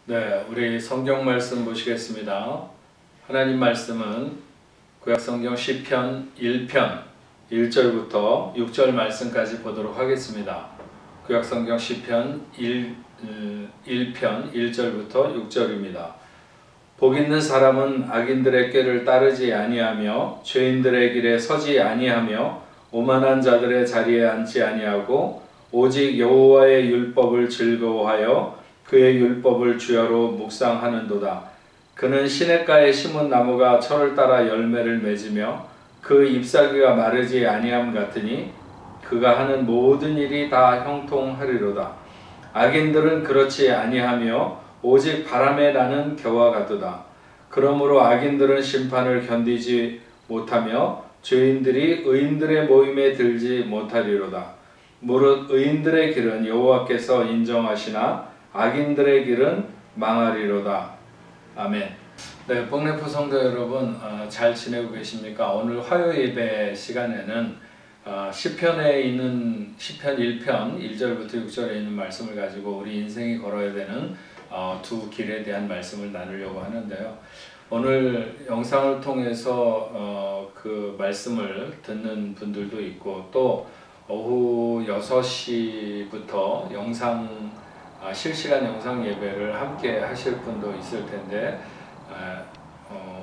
네, 우리 성경 말씀 보시겠습니다. 하나님 말씀은 구약성경 시편 1편 1절부터 6절 말씀까지 보도록 하겠습니다. 구약성경 시편 1편 1절부터 6절입니다. 복 있는 사람은 악인들의 꾀를 따르지 아니하며 죄인들의 길에 서지 아니하며 오만한 자들의 자리에 앉지 아니하고 오직 여호와의 율법을 즐거워하여 그의 율법을 주야로 묵상하는도다. 그는 시냇가에 심은 나무가 철을 따라 열매를 맺으며 그 잎사귀가 마르지 아니함 같으니 그가 하는 모든 일이 다 형통하리로다. 악인들은 그렇지 아니하며 오직 바람에 나는 겨와 같도다. 그러므로 악인들은 심판을 견디지 못하며 죄인들이 의인들의 모임에 들지 못하리로다. 무릇 의인들의 길은 여호와께서 인정하시나 악인들의 길은 망하리로다. 아멘. 네, 복래프 성도 여러분, 잘 지내고 계십니까? 오늘 화요일 예배 시간에는 시편에 있는 시편 1편 1절부터 6절에 있는 말씀을 가지고 우리 인생이 걸어야 되는 두 길에 대한 말씀을 나누려고 하는데요. 오늘 영상을 통해서 그 말씀을 듣는 분들도 있고 또 오후 6시부터 실시간 영상 예배를 함께 하실 분도 있을 텐데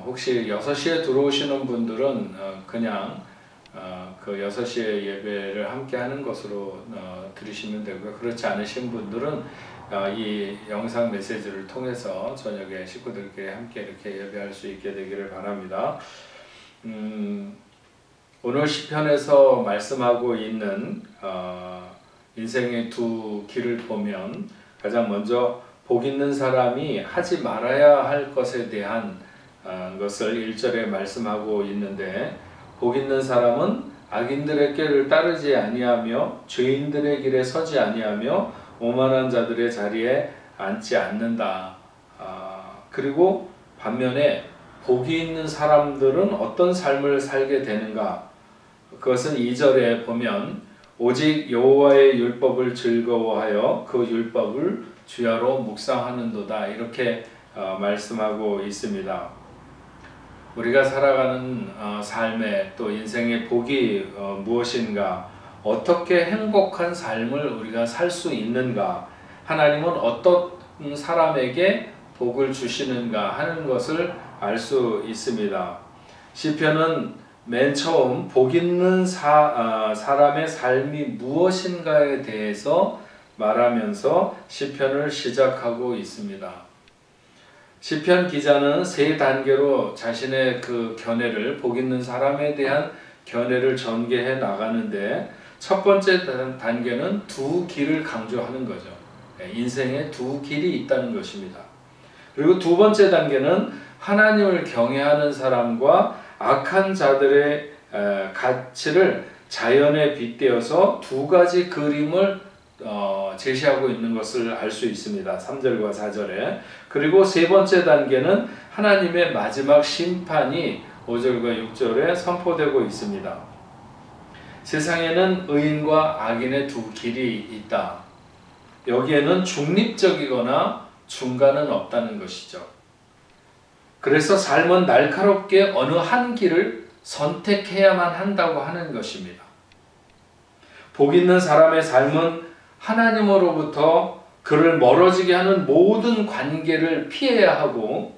혹시 6시에 들어오시는 분들은 그냥 그 6시에 예배를 함께 하는 것으로 들으시면 되고요. 그렇지 않으신 분들은 이 영상 메시지를 통해서 저녁에 식구들끼리 함께 이렇게 예배할 수 있게 되기를 바랍니다. 오늘 시편에서 말씀하고 있는 인생의 두 길을 보면 가장 먼저 복 있는 사람이 하지 말아야 할 것에 대한 것을 1절에 말씀하고 있는데, 복 있는 사람은 악인들의 꾀를 따르지 아니하며 죄인들의 길에 서지 아니하며 오만한 자들의 자리에 앉지 않는다. 그리고 반면에 복이 있는 사람들은 어떤 삶을 살게 되는가? 그것은 2절에 보면 오직 여호와의 율법을 즐거워하여 그 율법을 주야로 묵상하는도다. 이렇게 말씀하고 있습니다. 우리가 살아가는 삶에 또 인생의 복이 무엇인가, 어떻게 행복한 삶을 우리가 살 수 있는가, 하나님은 어떤 사람에게 복을 주시는가 하는 것을 알 수 있습니다. 시편은 맨 처음 복 있는 사람의 삶이 무엇인가에 대해서 말하면서 시편을 시작하고 있습니다. 시편 기자는 세 단계로 자신의 그 견해를, 복 있는 사람에 대한 견해를 전개해 나가는데, 첫 번째 단계는 두 길을 강조하는 거죠. 인생에 두 길이 있다는 것입니다. 그리고 두 번째 단계는 하나님을 경외하는 사람과 악한 자들의 가치를 자연에 빗대어서 두 가지 그림을 제시하고 있는 것을 알 수 있습니다. 3절과 4절에. 그리고 세 번째 단계는 하나님의 마지막 심판이 5절과 6절에 선포되고 있습니다. 세상에는 의인과 악인의 두 길이 있다. 여기에는 중립적이거나 중간은 없다는 것이죠. 그래서 삶은 날카롭게 어느 한 길을 선택해야만 한다고 하는 것입니다. 복 있는 사람의 삶은 하나님으로부터 그를 멀어지게 하는 모든 관계를 피해야 하고,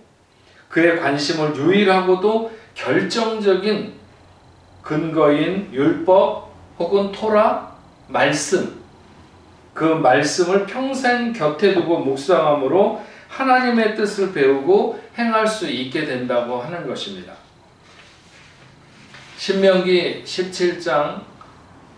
그의 관심을 유일하고도 결정적인 근거인 율법 혹은 토라, 말씀, 그 말씀을 평생 곁에 두고 묵상함으로 하나님의 뜻을 배우고 행할 수 있게 된다고 하는 것입니다. 신명기 17장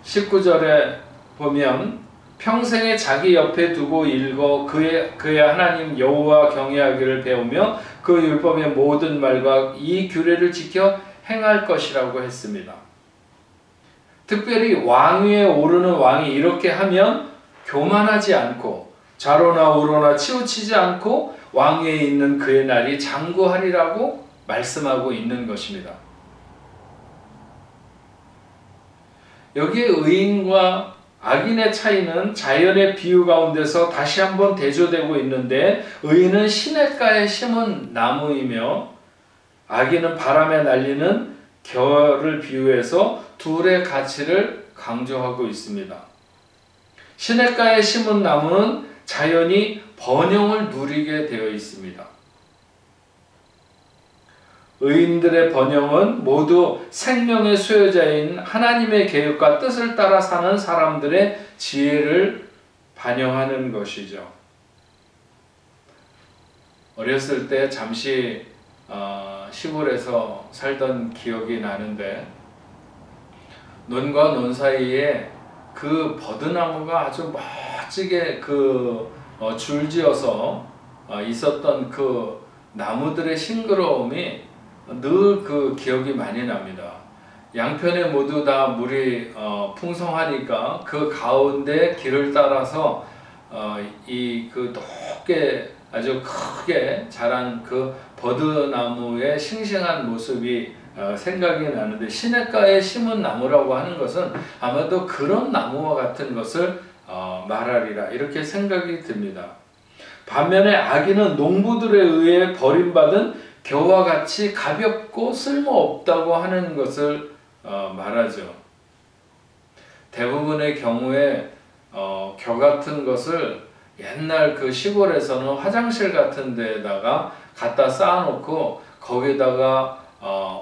19절에 보면 평생에 자기 옆에 두고 읽어 그의 하나님 여호와 경외하기를 배우며 그 율법의 모든 말과 이 규례를 지켜 행할 것이라고 했습니다. 특별히 왕위에 오르는 왕이 이렇게 하면 교만하지 않고 좌로나 우로나 치우치지 않고 왕위에 있는 그의 날이 장구하리라고 말씀하고 있는 것입니다. 여기에 의인과 악인의 차이는 자연의 비유 가운데서 다시 한번 대조되고 있는데, 의인은 시냇가에 심은 나무이며 악인은 바람에 날리는 겨를 비유해서 둘의 가치를 강조하고 있습니다. 시냇가에 심은 나무는 자연히 번영을 누리게 되어 있습니다. 의인들의 번영은 모두 생명의 수요자인 하나님의 계획과 뜻을 따라 사는 사람들의 지혜를 반영하는 것이죠. 어렸을 때 잠시 시골에서 살던 기억이 나는데, 논과 논 사이에 그 버드나무가 아주 멋지게 줄지어서 있었던 그 나무들의 싱그러움이 늘 그 기억이 많이 납니다. 양편에 모두 다 물이 풍성하니까 그 가운데 길을 따라서 이 그 높게 아주 크게 자란 그 버드나무의 싱싱한 모습이 생각이 나는데, 시냇가에 심은 나무라고 하는 것은 아마도 그런 나무와 같은 것을 말하리라, 이렇게 생각이 듭니다. 반면에 악인은 농부들에 의해 버림받은 겨와 같이 가볍고 쓸모없다고 하는 것을 말하죠. 대부분의 경우에 겨 같은 것을 옛날 그 시골에서는 화장실 같은 데다가 갖다 쌓아놓고 거기다가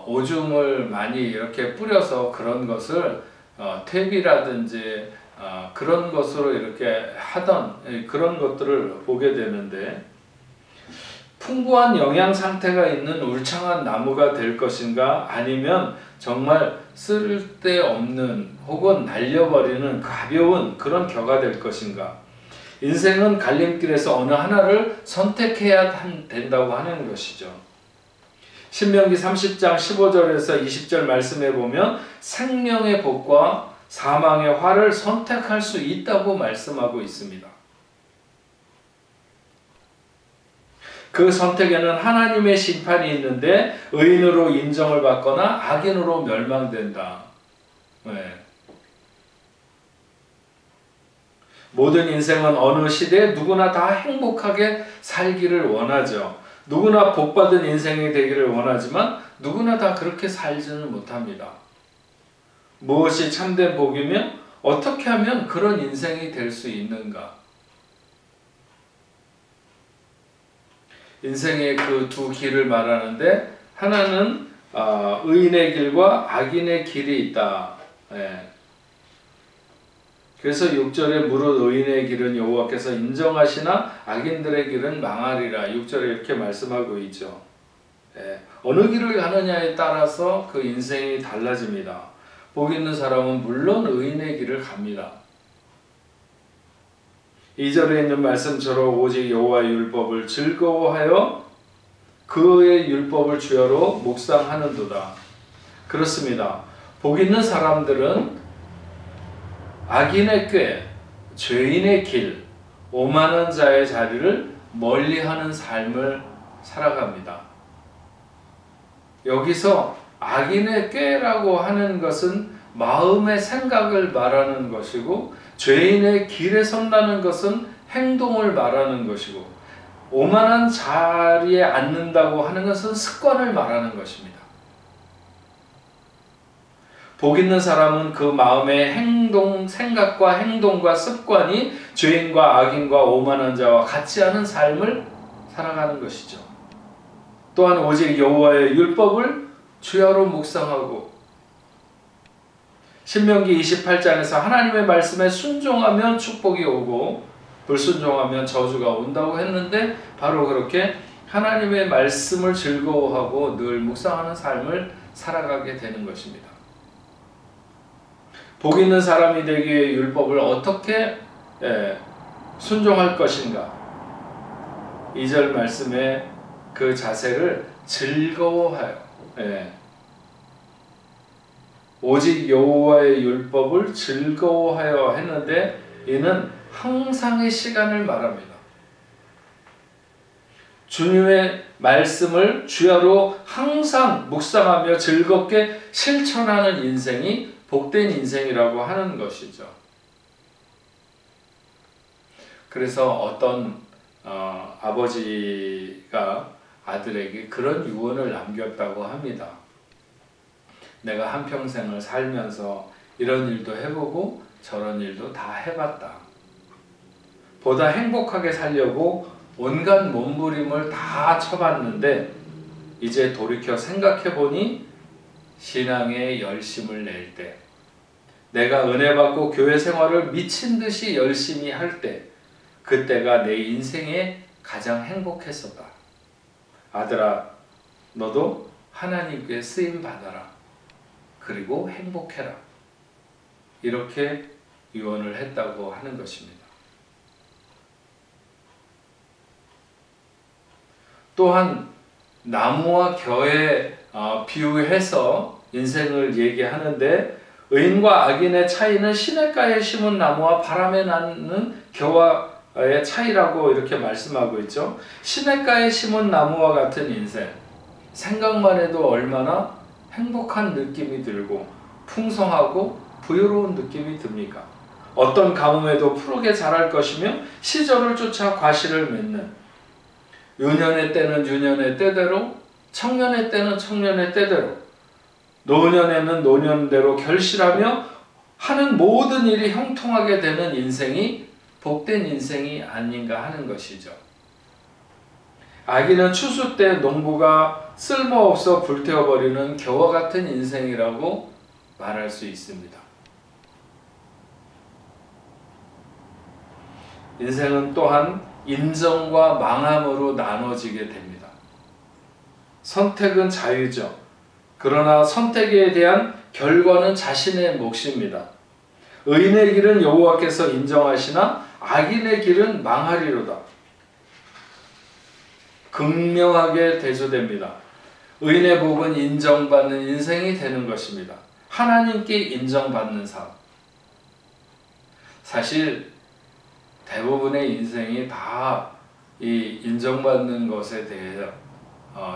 오줌을 많이 이렇게 뿌려서 그런 것을 퇴비라든지 그런 것으로 이렇게 하던 그런 것들을 보게 되는데, 풍부한 영양 상태가 있는 울창한 나무가 될 것인가, 아니면 정말 쓸데없는 혹은 날려버리는 가벼운 그런 겨가 될 것인가. 인생은 갈림길에서 어느 하나를 선택해야 된다고 하는 것이죠. 신명기 30장 15절에서 20절 말씀에 보면 생명의 복과 사망의 화를 선택할 수 있다고 말씀하고 있습니다. 그 선택에는 하나님의 심판이 있는데 의인으로 인정을 받거나 악인으로 멸망된다. 네. 모든 인생은 어느 시대에 누구나 다 행복하게 살기를 원하죠. 누구나 복받은 인생이 되기를 원하지만 누구나 다 그렇게 살지는 못합니다. 무엇이 참된 복이며 어떻게 하면 그런 인생이 될 수 있는가? 인생의 그 두 길을 말하는데, 하나는 의인의 길과 악인의 길이 있다. 예. 그래서 6절에 무릇 의인의 길은 여호와께서 인정하시나 악인들의 길은 망하리라, 6절에 이렇게 말씀하고 있죠. 예. 어느 길을 가느냐에 따라서 그 인생이 달라집니다. 복 있는 사람은 물론 의인의 길을 갑니다. 2절에 있는 말씀처럼 오직 여호와의 율법을 즐거워하여 그의 율법을 주야로 묵상하는도다. 그렇습니다. 복 있는 사람들은 악인의 꾀, 죄인의 길, 오만한 자의 자리를 멀리하는 삶을 살아갑니다. 여기서 악인의 꾀라고 하는 것은 마음의 생각을 말하는 것이고, 죄인의 길에 선다는 것은 행동을 말하는 것이고, 오만한 자리에 앉는다고 하는 것은 습관을 말하는 것입니다. 복 있는 사람은 그 마음의 생각과 행동과 습관이 죄인과 악인과 오만한 자와 같지 않은 삶을 살아가는 것이죠. 또한 오직 여호와의 율법을 주야로 묵상하고, 신명기 28장에서 하나님의 말씀에 순종하면 축복이 오고 불순종하면 저주가 온다고 했는데, 바로 그렇게 하나님의 말씀을 즐거워하고 늘 묵상하는 삶을 살아가게 되는 것입니다. 복 있는 사람이 되기 위해 율법을 어떻게 순종할 것인가? 2절 말씀에 그 자세를 즐거워하여, 오직 여호와의 율법을 즐거워하여 했는데, 이는 항상의 시간을 말합니다. 주님의 말씀을 주야로 항상 묵상하며 즐겁게 실천하는 인생이 복된 인생이라고 하는 것이죠. 그래서 어떤 아버지가 아들에게 그런 유언을 남겼다고 합니다. 내가 한평생을 살면서 이런 일도 해보고 저런 일도 다 해봤다. 보다 행복하게 살려고 온갖 몸부림을 다 쳐봤는데 이제 돌이켜 생각해보니 신앙에 열심을 낼 때, 내가 은혜 받고 교회 생활을 미친 듯이 열심히 할 때, 그때가 내 인생에 가장 행복했었다. 아들아, 너도 하나님께 쓰임 받아라. 그리고 행복해라. 이렇게 유언을 했다고 하는 것입니다. 또한 나무와 겨에 비유해서 인생을 얘기하는데, 의인과 악인의 차이는 시냇가에 심은 나무와 바람에 나는 겨와의 차이라고 이렇게 말씀하고 있죠. 시냇가에 심은 나무와 같은 인생, 생각만 해도 얼마나 행복한 느낌이 들고 풍성하고 부유로운 느낌이 듭니까? 어떤 가뭄에도 푸르게 자랄 것이며 시절을 쫓아 과실을 맺는, 유년의 때는 유년의 때대로, 청년의 때는 청년의 때대로, 노년에는 노년대로 결실하며 하는 모든 일이 형통하게 되는 인생이 복된 인생이 아닌가 하는 것이죠. 악인은 추수 때 농부가 쓸모없어 불태워버리는 겨와 같은 인생이라고 말할 수 있습니다. 인생은 또한 인정과 망함으로 나눠지게 됩니다. 선택은 자유죠. 그러나 선택에 대한 결과는 자신의 몫입니다. 의인의 길은 여호와께서 인정하시나 악인의 길은 망하리로다. 극명하게 대조됩니다. 의인의 복은 인정받는 인생이 되는 것입니다. 하나님께 인정받는 삶. 사실 대부분의 인생이 다 이 인정받는 것에 대해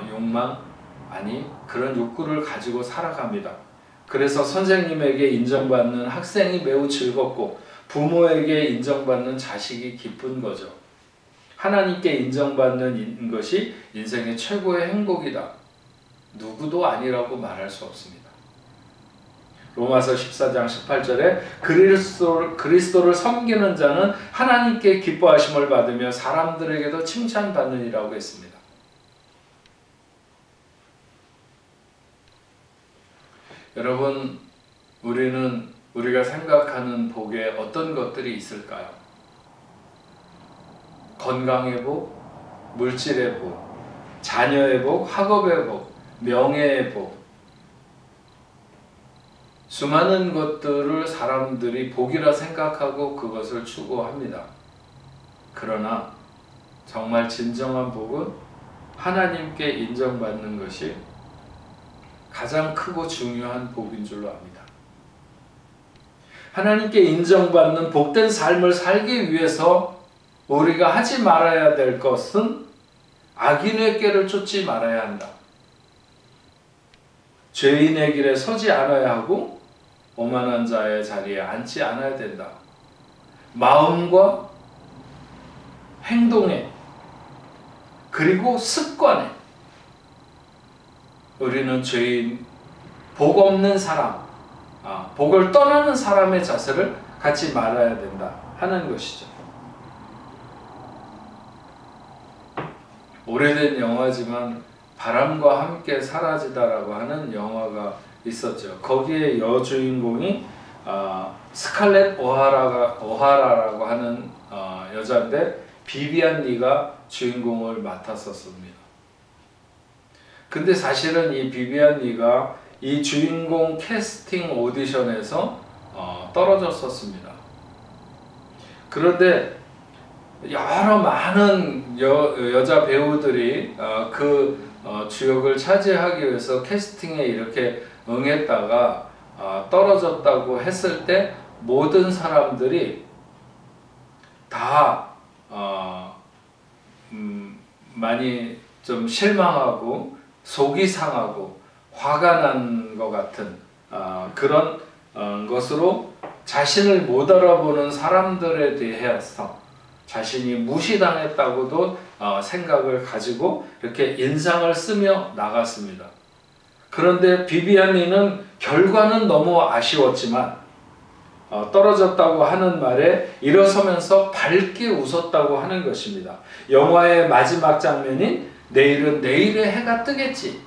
욕망, 아니 그런 욕구를 가지고 살아갑니다. 그래서 선생님에게 인정받는 학생이 매우 즐겁고 부모에게 인정받는 자식이 기쁜 거죠. 하나님께 인정받는 것이 인생의 최고의 행복이다. 누구도 아니라고 말할 수 없습니다. 로마서 14장 18절에 그리스도를 섬기는 자는 하나님께 기뻐하심을 받으며 사람들에게도 칭찬받느니라고 했습니다. 여러분, 우리가 생각하는 복에 어떤 것들이 있을까요? 건강의 복, 물질의 복, 자녀의 복, 학업의 복, 명예의 복, 수많은 것들을 사람들이 복이라 생각하고 그것을 추구합니다. 그러나 정말 진정한 복은 하나님께 인정받는 것이 가장 크고 중요한 복인 줄로 압니다. 하나님께 인정받는 복된 삶을 살기 위해서 우리가 하지 말아야 될 것은 악인의 꾀를 쫓지 말아야 한다. 죄인의 길에 서지 않아야 하고 오만한 자의 자리에 앉지 않아야 된다. 마음과 행동에 그리고 습관에 우리는 죄인, 복 없는 사람, 복을 떠나는 사람의 자세를 갖지 말아야 된다 하는 것이죠. 오래된 영화지만 바람과 함께 사라지다라고 하는 영화가 있었죠. 거기에 여주인공이 스칼렛 오하라라고 하는 여자인데 비비안 리가 주인공을 맡았었습니다. 근데 사실은 이 비비안 리가 이 주인공 캐스팅 오디션에서 떨어졌었습니다. 그런데 여러 많은 여자 배우들이 그 주역을 차지하기 위해서 캐스팅에 이렇게 응했다가 떨어졌다고 했을 때 모든 사람들이 다 많이 좀 실망하고 속이 상하고 화가 난 것 같은 그런 것으로 자신을 못 알아보는 사람들에 대해서 자신이 무시당했다고도 생각을 가지고 이렇게 인상을 쓰며 나갔습니다. 그런데 비비안이는 결과는 너무 아쉬웠지만 떨어졌다고 하는 말에 일어서면서 밝게 웃었다고 하는 것입니다. 영화의 마지막 장면인 내일은 내일의 해가 뜨겠지.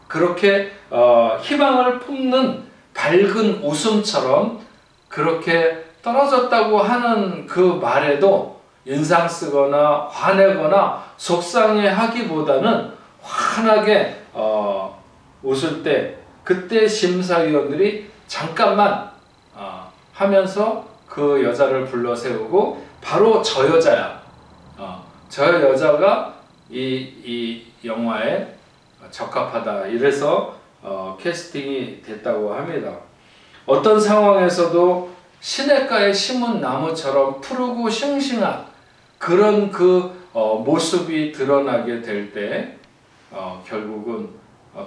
그렇게 희망을 품는 밝은 웃음처럼 그렇게 떨어졌다고 하는 그 말에도 인상 쓰거나 화내거나 속상해하기보다는 환하게 웃을 때 그때 심사위원들이 잠깐만 하면서 그 여자를 불러 세우고 바로 저 여자야. 저 여자가 이 영화에 적합하다. 이래서 캐스팅이 됐다고 합니다. 어떤 상황에서도 시냇가에 심은 나무처럼 푸르고 싱싱한 그런 모습이 드러나게 될 때 결국은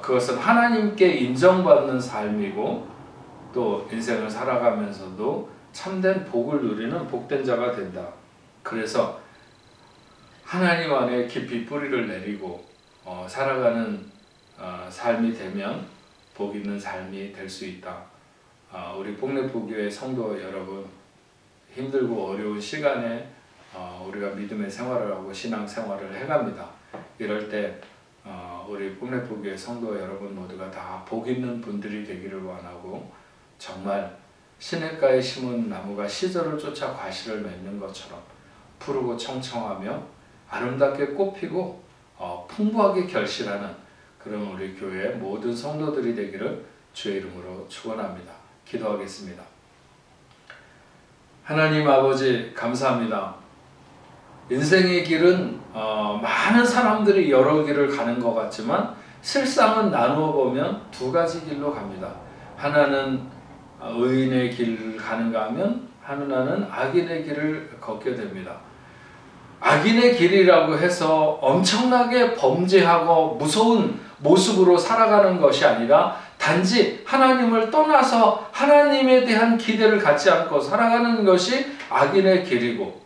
그것은 하나님께 인정받는 삶이고 또 인생을 살아가면서도 참된 복을 누리는 복된 자가 된다. 그래서 하나님 안에 깊이 뿌리를 내리고 살아가는 삶이 되면 복 있는 삶이 될 수 있다. 우리 복내포교회 성도 여러분, 힘들고 어려운 시간에 우리가 믿음의 생활을 하고 신앙 생활을 해갑니다. 이럴 때 우리 복내포교회 성도 여러분 모두가 다 복 있는 분들이 되기를 원하고, 정말 시냇가에 심은 나무가 시절을 쫓아 과실을 맺는 것처럼 푸르고 청청하며 아름답게 꽃피고 풍부하게 결실하는 그런 우리 교회의 모든 성도들이 되기를 주의 이름으로 축원합니다. 기도하겠습니다. 하나님 아버지, 감사합니다. 인생의 길은 많은 사람들이 여러 길을 가는 것 같지만 실상은 나누어 보면 두 가지 길로 갑니다. 하나는 의인의 길을 가는가 하면 하나는 악인의 길을 걷게 됩니다. 악인의 길이라고 해서 엄청나게 범죄하고 무서운 모습으로 살아가는 것이 아니라 단지 하나님을 떠나서 하나님에 대한 기대를 갖지 않고 살아가는 것이 악인의 길이고,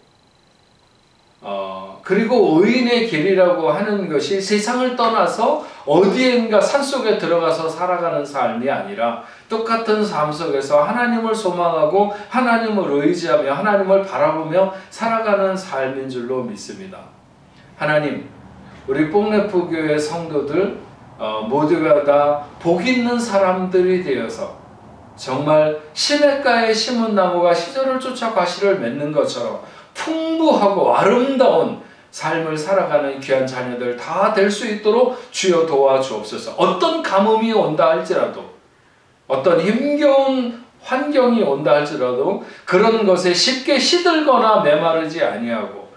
그리고 의인의 길이라고 하는 것이 세상을 떠나서 어디엔가 산속에 들어가서 살아가는 삶이 아니라 똑같은 삶 속에서 하나님을 소망하고 하나님을 의지하며 하나님을 바라보며 살아가는 삶인 줄로 믿습니다. 하나님, 우리 복내포교회 성도들 모두가 다 복 있는 사람들이 되어서 정말 시냇가에 심은 나무가 시절을 쫓아 과실을 맺는 것처럼 풍부하고 아름다운 삶을 살아가는 귀한 자녀들 다 될 수 있도록 주여 도와주옵소서. 어떤 가뭄이 온다 할지라도, 어떤 힘겨운 환경이 온다 할지라도 그런 것에 쉽게 시들거나 메마르지 아니하고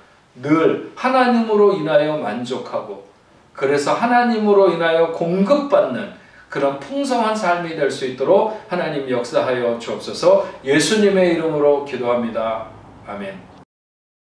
늘 하나님으로 인하여 만족하고, 그래서 하나님으로 인하여 공급받는 그런 풍성한 삶이 될 수 있도록 하나님 역사하여 주옵소서. 예수님의 이름으로 기도합니다. 아멘.